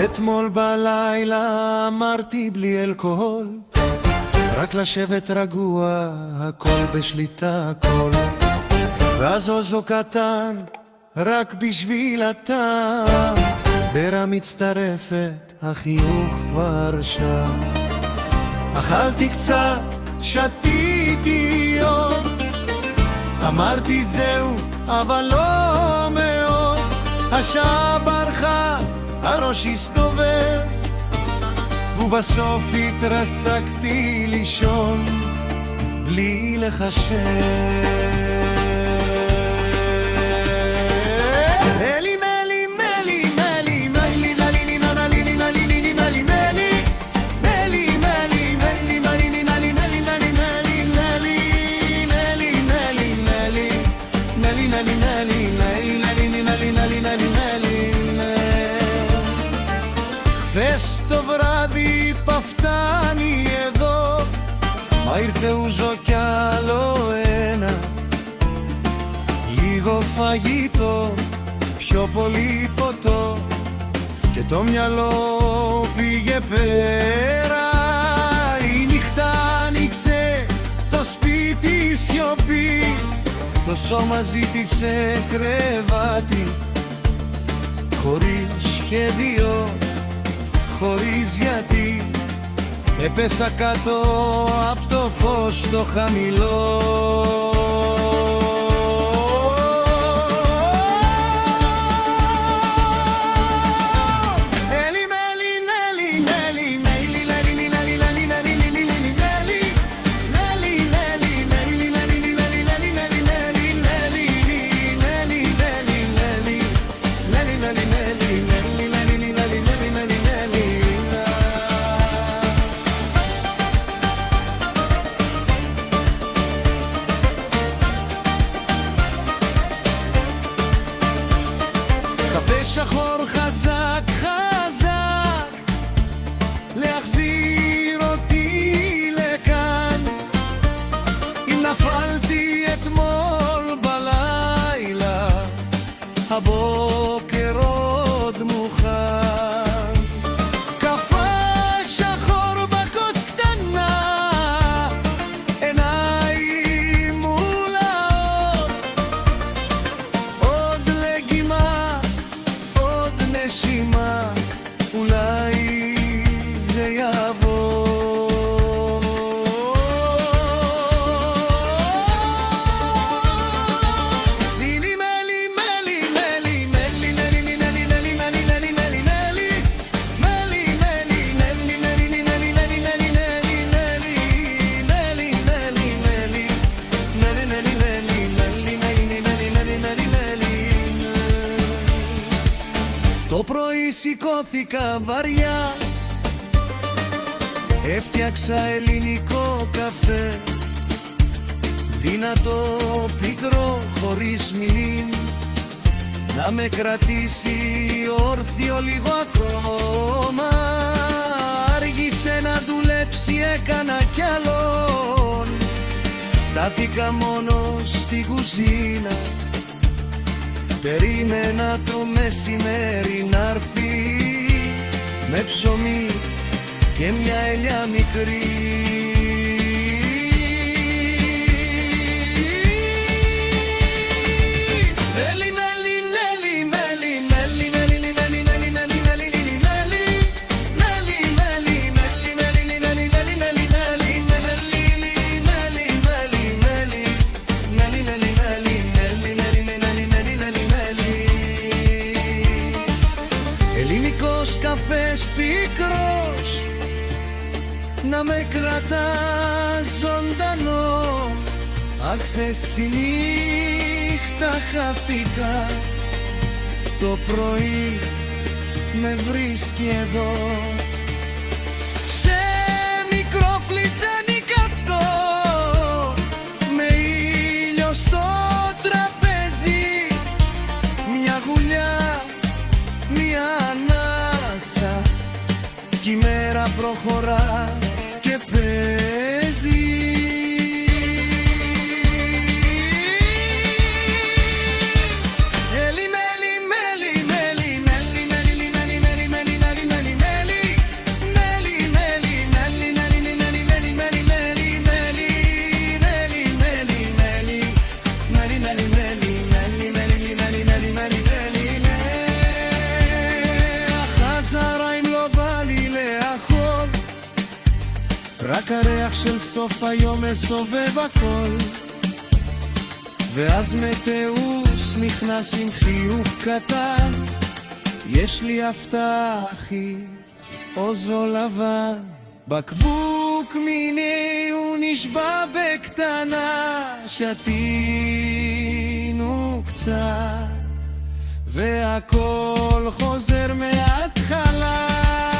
אתמול בלילה אמרתי בלי אלכוהול, רק לשבת רגוע, הכל בשליטה, הכל. ואז אוזו קטן, רק בשביל הטעם, בירה מצטרפת, החיוך כבר שם. אכלתי קצת, שתיתי עוד, אמרתי זהו, אבל לא מאוד. השעה ברחה, הראש הסתובב, ובסוף התרסקתי לישון בלי לחשב. מלי מלי מלי מלי מלי מלי מלי מלי מלי χθες το βράδυ π' φτάνει εδώ, μα ήρθε ούζο κι άλλο ένα. Λίγο φαγητό, πιο πολύ ποτό, και το μυαλό πήγε πέρα. Η νύχτα άνοιξε, το σπίτι σιωπή, το σώμα ζήτησε κρεβάτι, χωρίς σχέδιο, χωρίς γιατί. Έπεσα κάτω απ' το φως το χαμηλό. שחור חזק חזק להחזיר אותי לכאן. אם נפלתי אתמול בלילה, הבוקר עוד מוכן. קפה שחור בכוס קטנה, עיניים מולאות, עוד לגימה, נשימה, אולי זה יעבור. מילי מלי מלי מלי מלי מלי מלי מלי מלי מלי מלי מלי מלי מלי מלי Το πρωί σηκώθηκα βαριά, έφτιαξα ελληνικό καφέ, δυνατό, πικρό, χωρίς μηνύν, να με κρατήσει όρθιο λίγο ακόμα. Άργησε να δουλέψει, έκανα κι άλλον, στάθηκα μόνο στην κουζίνα. Περίμενα το μεσημέρι να'ρθεί με ψωμί και μια ελιά μικρή. Ελληνικός καφές πικρός, να με κρατά ζωντανό. Αχ, χθες τη νύχτα χάθηκα, το πρωί με βρίσκει εδώ. Σε μικρό φλιτζάνι καυτό, με ήλιο στο τραπέζι, μια γουλιά, μια ανάσα, κι η μέρα προχωρά και παίζει. Μέλι, μέλι, μέλι, μέλι, μέλι, μέλι, μέλι, μέλι, μέλι, μέλι, בסוף היום מסובב הכל, ואז מטאוס נכנס עם חיוך קטן, יש לי הפתעה אחי, אוזו לבן, בקבוק מיני הוא נשבע בקטנה, שתינו קצת והכל חוזר מההתחלה.